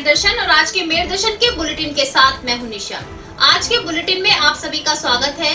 Mayor दर्शन और आज के मेयर दर्शन के बुलेटिन के साथ मैं हूं निशा। आज के बुलेटिन में आप सभी का स्वागत है।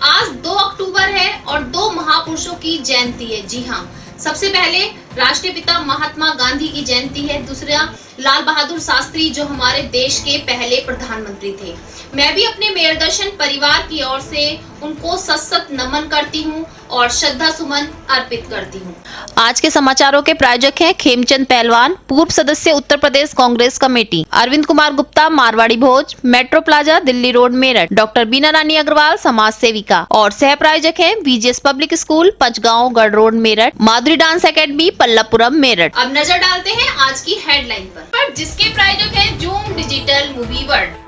आज 2 अक्टूबर है और 2 महापुरुषों की जयंती है। जी हाँ, सबसे पहले राष्ट्रीय पिता महात्मा गांधी की जयंती है, दूसरा लाल बहादुर शास्त्री जो हमारे देश के पहले प्रधानमंत्री थे। मैं भी अपने मेयर दर्शन परिवार की ओर से उनको सत नमन करती हूँ और श्रद्धा सुमन अर्पित करती हूँ। आज के समाचारों के प्रायोजक हैं खेमचंद पहलवान, पूर्व सदस्य Uttar Pradesh Congress committee, Arvind Kumar Gupta Marwari Bhoj, metro plaza Delhi road Meerut, doctor Bina Rani Agarwal समाज सेविका और सह प्रायोजक हैं बीजीएस पब्लिक स्कूल पंचगांव गढ़ रोड मेरठ, माधुरी डांस एकेडमी पल्लवपुरम मेरठ। अब नजर डालते हैं आज की हेडलाइन पर जिसके प्रायोजक है जूम डिजिटल मूवी वर्ल्ड।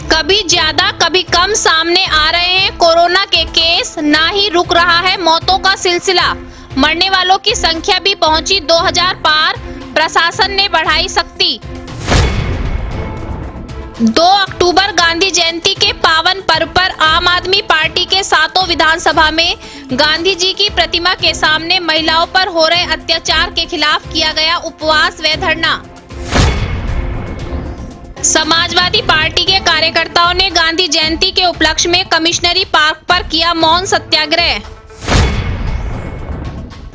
कभी ज्यादा कभी कम सामने आ रहे हैं कोरोना के केस, ना ही रुक रहा है मौतों का सिलसिला। मरने वालों की संख्या भी पहुंची 2000 पार, प्रशासन ने बढ़ाई सख्ती। 2 अक्टूबर गांधी जयंती के पावन पर्व पर आम आदमी पार्टी के 7 विधानसभा में गांधी जी की प्रतिमा के सामने महिलाओं पर हो रहे अत्याचार के खिलाफ किया गया उपवास व धरना। समाजवादी पार्टी के कार्यकर्ताओं ने गांधी जयंती के उपलक्ष्य में कमिश्नरी पार्क पर किया मौन सत्याग्रह।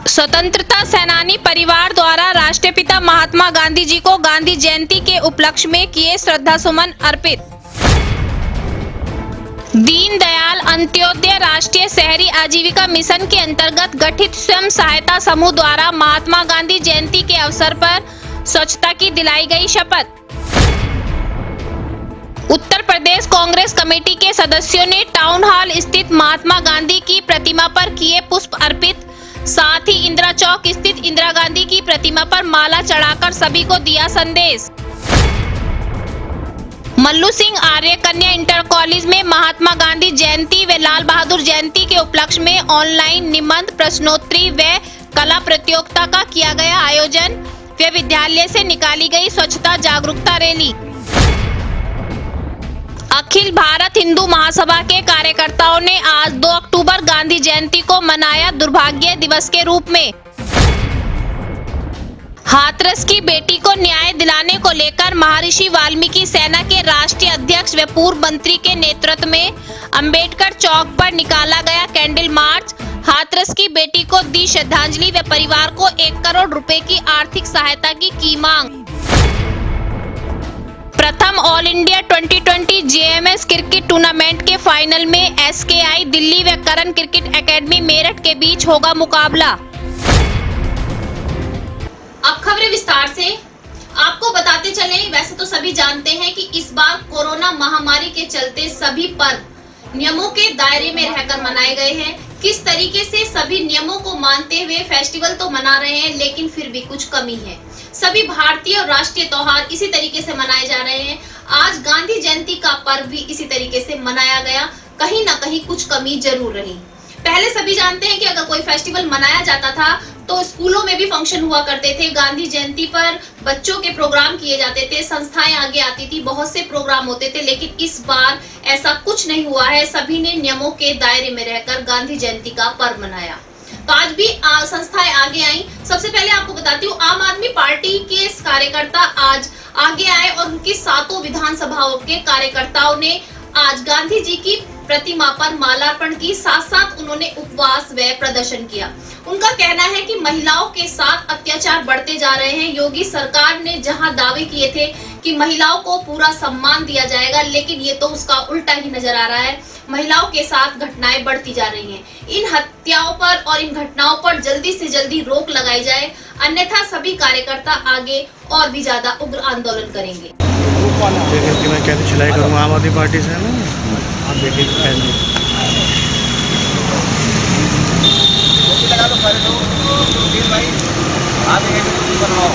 स्वतंत्रता सेनानी परिवार द्वारा राष्ट्रपिता महात्मा गांधी जी को गांधी जयंती के उपलक्ष्य में किए श्रद्धा सुमन अर्पित। दीनदयाल अंत्योदय राष्ट्रीय शहरी आजीविका मिशन के अंतर्गत गठित स्वयं सहायता समूह द्वारा महात्मा गांधी जयंती के अवसर पर स्वच्छता की दिलाई गई शपथ। उत्तर प्रदेश कांग्रेस कमेटी के सदस्यों ने टाउन हॉल स्थित महात्मा गांधी की प्रतिमा पर किए पुष्प अर्पित, साथ ही इंदिरा चौक स्थित इंदिरा गांधी की प्रतिमा पर माला चढ़ाकर सभी को दिया संदेश। मल्लू सिंह आर्य कन्या इंटर कॉलेज में महात्मा गांधी जयंती व लाल बहादुर जयंती के उपलक्ष्य में ऑनलाइन निबंध प्रश्नोत्तरी व कला प्रतियोगिता का किया गया आयोजन व विद्यालय से निकाली गई स्वच्छता जागरूकता रैली। अखिल भारत हिंदू महासभा के कार्यकर्ताओं ने आज 2 अक्टूबर गांधी जयंती को मनाया दुर्भाग्य दिवस के रूप में। हाथरस की बेटी को न्याय दिलाने को लेकर महर्षि वाल्मीकि सेना के राष्ट्रीय अध्यक्ष व पूर्व मंत्री के नेतृत्व में अंबेडकर चौक पर निकाला गया कैंडल मार्च। हाथरस की बेटी को दी श्रद्धांजलि व परिवार को 1 करोड़ रुपए की आर्थिक सहायता की मांग। प्रथम all India 2020 JMS cricket tournament के फाइनल में एसकेआई दिल्ली व करण क्रिकेट एकेडमी मेरठ के बीच होगा मुकाबला। अब खबरें विस्तार से आपको बताते चले। वैसे तो सभी जानते हैं कि इस बार कोरोना महामारी के चलते सभी पर्व नियमों के दायरे में रहकर मनाए गए हैं। किस तरीके से सभी नियमों को मानते हुए फेस्टिवल तो मना रहे हैं, लेकिन फिर भी कुछ कमी है। सभी भारतीय और राष्ट्रीय त्योहार इसी तरीके से मनाए जा रहे हैं। आज गांधी जयंती का पर्व भी इसी तरीके से मनाया गया। कहीं ना कहीं कुछ कमी जरूर रही। पहले सभी जानते हैं कि अगर कोई फेस्टिवल मनाया जाता था तो स्कूलों में भी फंक्शन हुआ करते थे। गांधी जयंती पर बच्चों के प्रोग्राम किए जाते थे, संस्थाएं आगे आती थी, बहुत से प्रोग्राम होते थे, लेकिन इस बार ऐसा कुछ नहीं हुआ है। सभी ने नियमों के दायरे में रहकर गांधी जयंती का पर्व मनाया। तो आज भी संस्थाएं आगे आई। सबसे पहले आपको बताती हूँ, आम आदमी पार्टी के कार्यकर्ता आज आगे आए और उनकी 7 विधानसभाओं के कार्यकर्ताओं ने आज गांधी जी की प्रतिमा पर मालार्पण की, साथ साथ उन्होंने उपवास व प्रदर्शन किया। उनका कहना है कि महिलाओं के साथ अत्याचार बढ़ते जा रहे हैं। योगी सरकार ने जहां दावे किए थे कि महिलाओं को पूरा सम्मान दिया जाएगा, लेकिन ये तो उसका उल्टा ही नजर आ रहा है। महिलाओं के साथ घटनाएं बढ़ती जा रही हैं। इन हत्याओं पर और इन घटनाओं पर जल्दी से जल्दी रोक लगाई जाए, अन्यथा सभी कार्यकर्ता आगे और भी ज्यादा उग्र आंदोलन करेंगे। मैं कैसे सिलाई करूँगा आम आदमी पार्टी से ना, आप बेटी लगा दो भाई, आप बनाओ।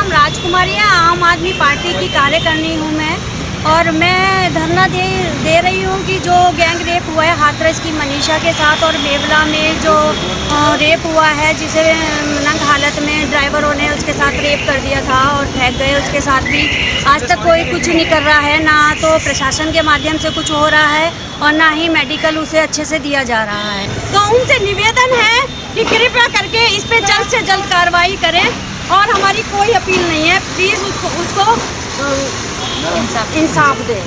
राजकुमारी है। आम आदमी पार्टी की कार्यकर्नी हूँ मैं, और मैं धरना दे रही हूँ कि जो गैंग रेप हुआ है हाथरस की मनीषा के साथ, और मेवला में जो रेप हुआ है जिसे नंग हालत में ड्राइवरों ने उसके साथ रेप कर दिया था और फेंक गए, उसके साथ भी आज तक कोई कुछ नहीं कर रहा है। ना तो प्रशासन के माध्यम से कुछ हो रहा है और ना ही मेडिकल उसे अच्छे से दिया जा रहा है। तो उनसे निवेदन है कि कृपया करके इस पे जल्द से जल्द कार्रवाई करें, और हमारी कोई अपील नहीं है, प्लीज़ उसको इंसाफ दें।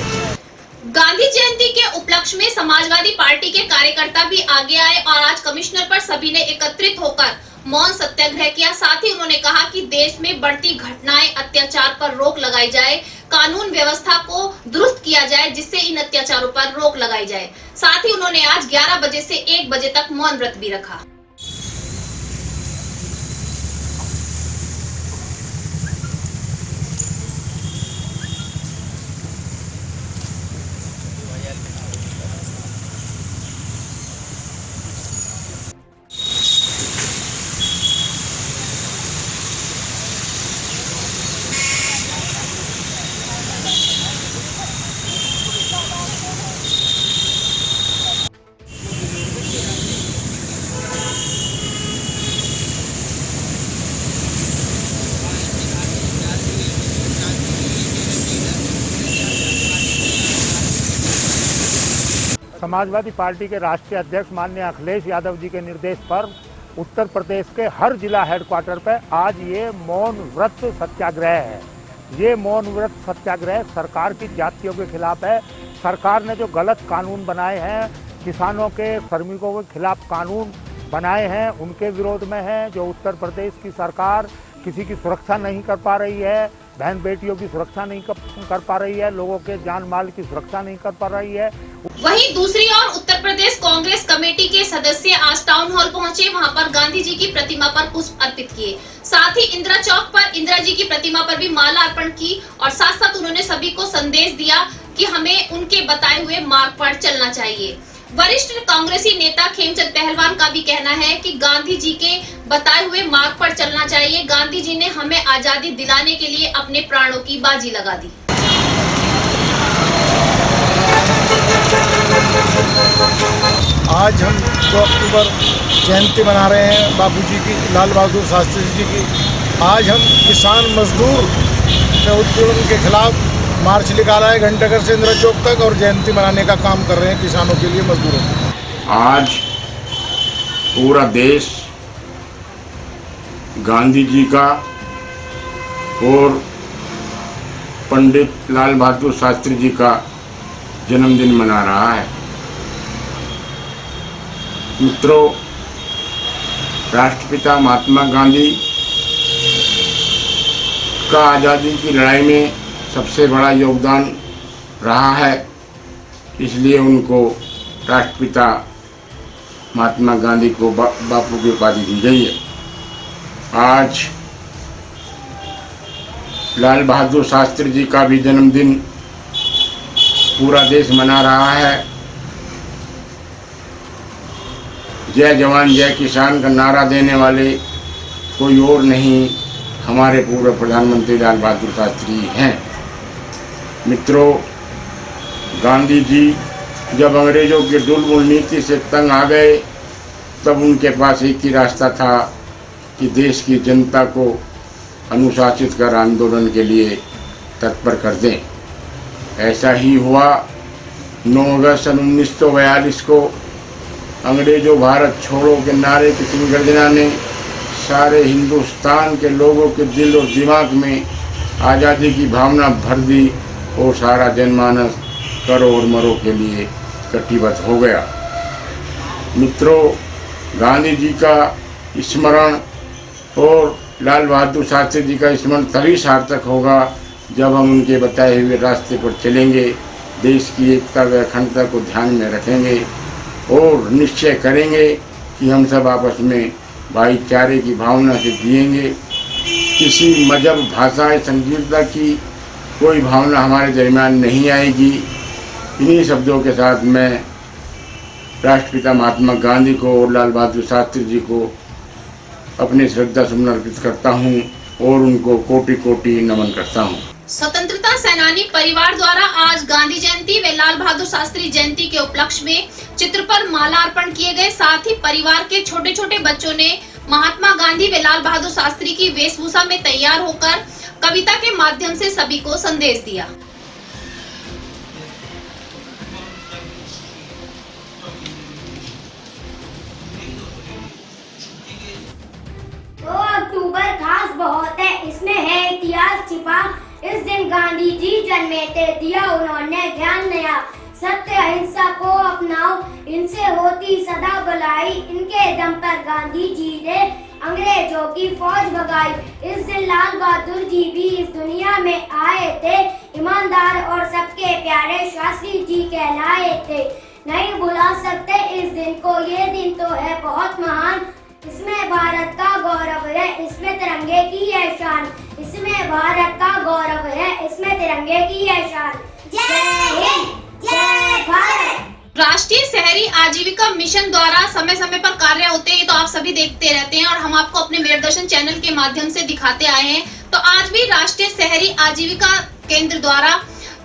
गांधी जयंती के उपलक्ष्य में समाजवादी पार्टी के कार्यकर्ता भी आगे आए और आज कमिश्नर पर सभी ने एकत्रित होकर मौन सत्याग्रह किया। साथ ही उन्होंने कहा कि देश में बढ़ती घटनाएं, अत्याचार पर रोक लगाई जाए, कानून व्यवस्था को दुरुस्त किया जाए जिससे इन अत्याचारों पर रोक लगाई जाए। साथ ही उन्होंने आज 11 बजे से 1 बजे तक मौन व्रत भी रखा। समाजवादी पार्टी के राष्ट्रीय अध्यक्ष माननीय अखिलेश यादव जी के निर्देश पर उत्तर प्रदेश के हर जिला हेडक्वार्टर पर आज ये मौन व्रत सत्याग्रह है। ये मौन व्रत सत्याग्रह सरकार की जातियों के खिलाफ है। सरकार ने जो गलत कानून बनाए हैं, किसानों के, श्रमिकों के खिलाफ कानून बनाए हैं, उनके विरोध में है। जो उत्तर प्रदेश की सरकार किसी की सुरक्षा नहीं कर पा रही है, बहन बेटियों की सुरक्षा नहीं कर पा रही है, लोगों के जान माल की सुरक्षा नहीं कर पा रही है। वहीं दूसरी ओर उत्तर प्रदेश कांग्रेस कमेटी के सदस्य आज टाउन हॉल पहुंचे, वहां पर गांधी जी की प्रतिमा पर पुष्प अर्पित किए। साथ ही इंदिरा चौक पर इंदिरा जी की प्रतिमा पर भी माला अर्पण की और साथ साथ उन्होंने सभी को संदेश दिया कि हमें उनके बताए हुए मार्ग पर चलना चाहिए। वरिष्ठ कांग्रेसी नेता खेमचंद पहलवान का भी कहना है कि गांधी जी के बताए हुए मार्ग पर चलना चाहिए। गांधी जी ने हमें आजादी दिलाने के लिए अपने प्राणों की बाजी लगा दी। आज हम 2 अक्टूबर जयंती मना रहे हैं बापूजी की, लाल बहादुर शास्त्री जी की। आज हम किसान मजदूर के उत्पीड़न के खिलाफ मार्च निकाला है घंटाघर से इंदिरा चौक तक, और जयंती मनाने का काम कर रहे हैं किसानों के लिए, मजदूरों के लिए। आज पूरा देश गांधी जी का और पंडित लाल बहादुर शास्त्री जी का जन्मदिन मना रहा है। मित्रों, राष्ट्रपिता महात्मा गांधी का आज़ादी की लड़ाई में सबसे बड़ा योगदान रहा है, इसलिए उनको राष्ट्रपिता महात्मा गांधी को बापू की उपाधि दी गई है। आज लाल बहादुर शास्त्री जी का भी जन्मदिन पूरा देश मना रहा है। जय जवान जय किसान का नारा देने वाले कोई और नहीं, हमारे पूर्व प्रधानमंत्री लाल बहादुर शास्त्री हैं। मित्रों, गांधी जी जब अंग्रेज़ों की दुर्मूल नीति से तंग आ गए, तब उनके पास एक ही रास्ता था कि देश की जनता को अनुशासित कर आंदोलन के लिए तत्पर कर दें। ऐसा ही हुआ। 9 अगस्त सन 1942 को अंग्रेज़ों भारत छोड़ो के नारे की सिंगर्जना ने सारे हिंदुस्तान के लोगों के दिल और दिमाग में आज़ादी की भावना भर दी और सारा जनमानस करो और मरो के लिए कटिबद्ध हो गया। मित्रों, गांधी जी का स्मरण और लाल बहादुर शास्त्री जी का स्मरण तभी सार्थक होगा जब हम उनके बताए हुए रास्ते पर चलेंगे, देश की एकता व अखंडता को ध्यान में रखेंगे और निश्चय करेंगे कि हम सब आपस में भाईचारे की भावना से जिएंगे। किसी मजहब, भाषा, संकीर्णता की कोई भावना हमारे दरमियान नहीं आएगी। इन्हीं शब्दों के साथ मैं राष्ट्रपिता महात्मा गांधी को और लाल बहादुर शास्त्री जी को अपने श्रद्धा सुमन अर्पित करता हूँ। और उनको कोटि कोटि नमन करता हूँ। स्वतंत्रता सेनानी परिवार द्वारा आज गांधी जयंती व लाल बहादुर शास्त्री जयंती के उपलक्ष्य में चित्र पर माला अर्पण किए गए। साथ ही परिवार के छोटे छोटे बच्चों ने महात्मा गांधी व लाल बहादुर शास्त्री की वेशभूषा में तैयार होकर कविता के माध्यम से सभी को संदेश दिया। 2 अक्टूबर खास बहुत है, इसमें है इतिहास छिपा। इस दिन गांधी जी जन्मे थे, दिया उन्होंने ज्ञान नया। सत्य अहिंसा को अपनाओ, इनसे होती सदा भलाई। इनके दम पर गांधी जी ने अंग्रेजों की फौज भगाई। इस दिन लाल बहादुर जी भी इस दुनिया में आए थे, ईमानदार और सबके प्यारे शास्त्री जी कहलाए थे। नहीं भुला सकते इस दिन को, ये दिन तो है बहुत महान। इसमें भारत का गौरव है, इसमें तिरंगे की है शान। इसमें भारत का गौरव है, इसमें तिरंगे की है शान। जय हिंद, जय भारत। राष्ट्रीय शहरी आजीविका मिशन द्वारा समय समय पर कार्य होते हैं, तो आप सभी देखते रहते हैं और हम आपको अपने मेरदर्शन चैनल के माध्यम से दिखाते आए हैं। तो आज भी राष्ट्रीय शहरी आजीविका केंद्र द्वारा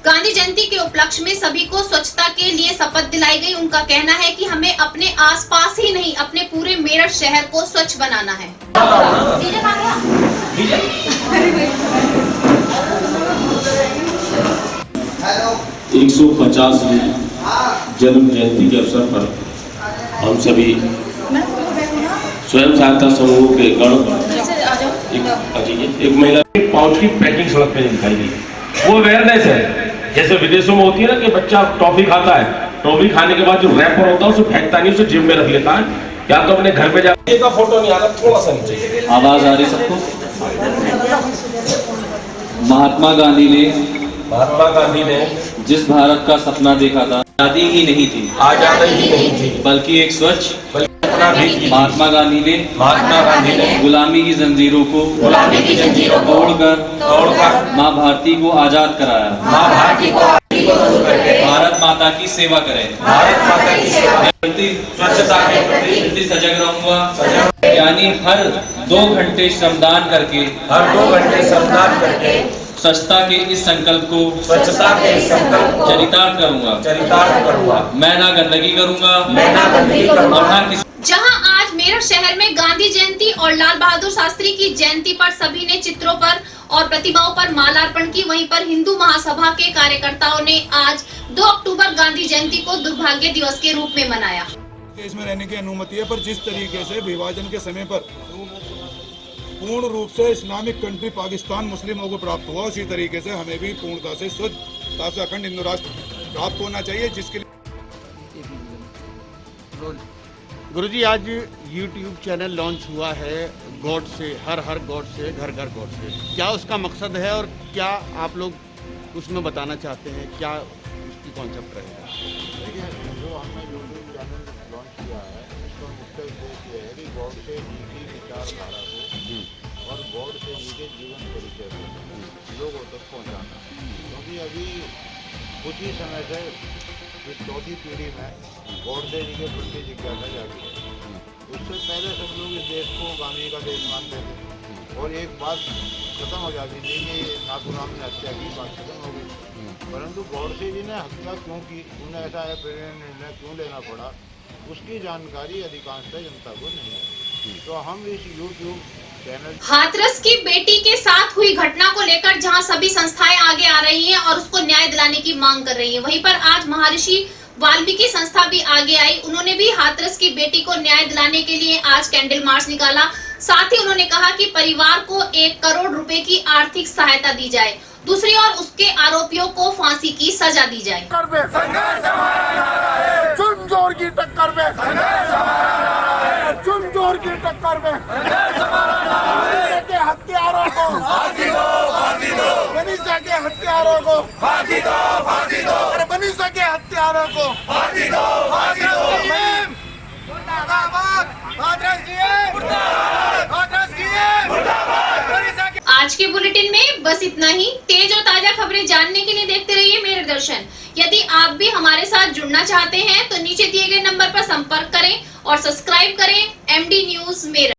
गांधी जयंती के उपलक्ष्य में सभी को स्वच्छता के लिए शपथ दिलाई गई। उनका कहना है कि हमें अपने आसपास ही नहीं, अपने पूरे मेरठ शहर को स्वच्छ बनाना है। 150वीं जन्म जयंती के अवसर पर हम सभी स्वयं सहायता समूह के गण एक महिला पाउच की पैकिंग सड़क पे दिखाई दी। वो अवेयरनेस है, जैसे विदेशों में होती है ना कि बच्चा टॉफी खाता है, टॉफी खाने के बाद जो रैपर होता है उसे फेंकता नहीं, उसे जिम में रख लेता है, या तो अपने घर पे जाके का फोटो नहीं आ रहा, थोड़ा सा नीचे आवाज आ रही सबको। महात्मा गांधी ने जिस भारत का सपना देखा था, आजादी ही नहीं थी, बल्कि एक स्वच्छ। महात्मा गांधी ने गुलामी की जंजीरों को तोड़कर माँ भारती को आजाद कराया। भारत माता की सेवा करें। स्वच्छता के प्रति सजग रहूंगा, यानी हर 2 घंटे श्रमदान करके स्वच्छता के इस संकल्प को चरितार्थ करूंगा। मैं ना गंदगी करूंगा और ना किसी। जहां आज मेरठ शहर में गांधी जयंती और लाल बहादुर शास्त्री की जयंती पर सभी ने चित्रों पर और प्रतिमाओं पर मालार्पण की, वहीं पर हिंदू महासभा के कार्यकर्ताओं ने आज 2 अक्टूबर गांधी जयंती को दुर्भाग्य दिवस के रूप में मनाया। देश में रहने की अनुमति है, पर जिस तरीके से विभाजन के समय पर पूर्ण रूप से इस्लामिक कंट्री पाकिस्तान मुस्लिमों को प्राप्त हुआ, उसी तरीके से हमें भी पूर्णता से शुद्धता से अखंड हिंदू राष्ट्र प्राप्त होना चाहिए, जिसके लिए गुरुजी आज YouTube चैनल लॉन्च हुआ है, गॉड से हर गॉड से घर गॉड से। क्या उसका मकसद है और क्या आप लोग उसमें बताना चाहते हैं, क्या उसकी कॉन्सेप्ट रहेगा? देखिए, जो हमने YouTube चैनल लॉन्च किया है, इसका मुख्य उद्देश्य है कि गॉड से नीति विचारधारा को और गॉड से नीचे जीवन परिचय को लोगों तक पहुँचाना। क्योंकि अभी कुछ ही समय से इस 4थी पीढ़ी में गॉड से के प्रति जिज्ञासा जागी है। उससे पहले सब लोग इस देश को गांधी का देश मानते थे और एक बात खत्म हो जाती थी कि नाथूराम ने हत्या की, बात खत्म हो गई। परंतु गौडसे जी ने हत्या क्यों की, उन्हें ऐसा प्रेरणा निर्णय क्यों लेना पड़ा, उसकी जानकारी अधिकांशतः जनता को नहीं है। तो हम इस YouTube चैनल हाथरस की बेटी के साथ हुई घटना को लेकर जहां सभी संस्थाएं आगे आ रही हैं और उसको न्याय दिलाने की मांग कर रही हैं, वहीं पर आज महर्षि वाल्मीकि संस्था भी आगे आई। उन्होंने भी हाथरस की बेटी को न्याय दिलाने के लिए आज कैंडल मार्च निकाला। साथ ही उन्होंने कहा कि परिवार को 1 करोड़ रुपए की आर्थिक सहायता दी जाए, दूसरी ओर उसके आरोपियों को फांसी की सजा दी जाए। चुनजोर की टक्कर में, चुनजोर की टक्कर में हत्यारों को फांसी दो, फांसी दो। मनीषा के हत्यारों को फांसी दो, फांसी दो। अरे मनीषा के हत्यारों को फांसी दो, फांसी दो। आज के बुलेटिन में बस इतना ही। तेज और ताजा खबरें जानने के लिए देखते रहिए मेरदर्शन। यदि आप भी हमारे साथ जुड़ना चाहते हैं तो नीचे दिए गए नंबर पर संपर्क करें और सब्सक्राइब करें MD न्यूज मेरठ।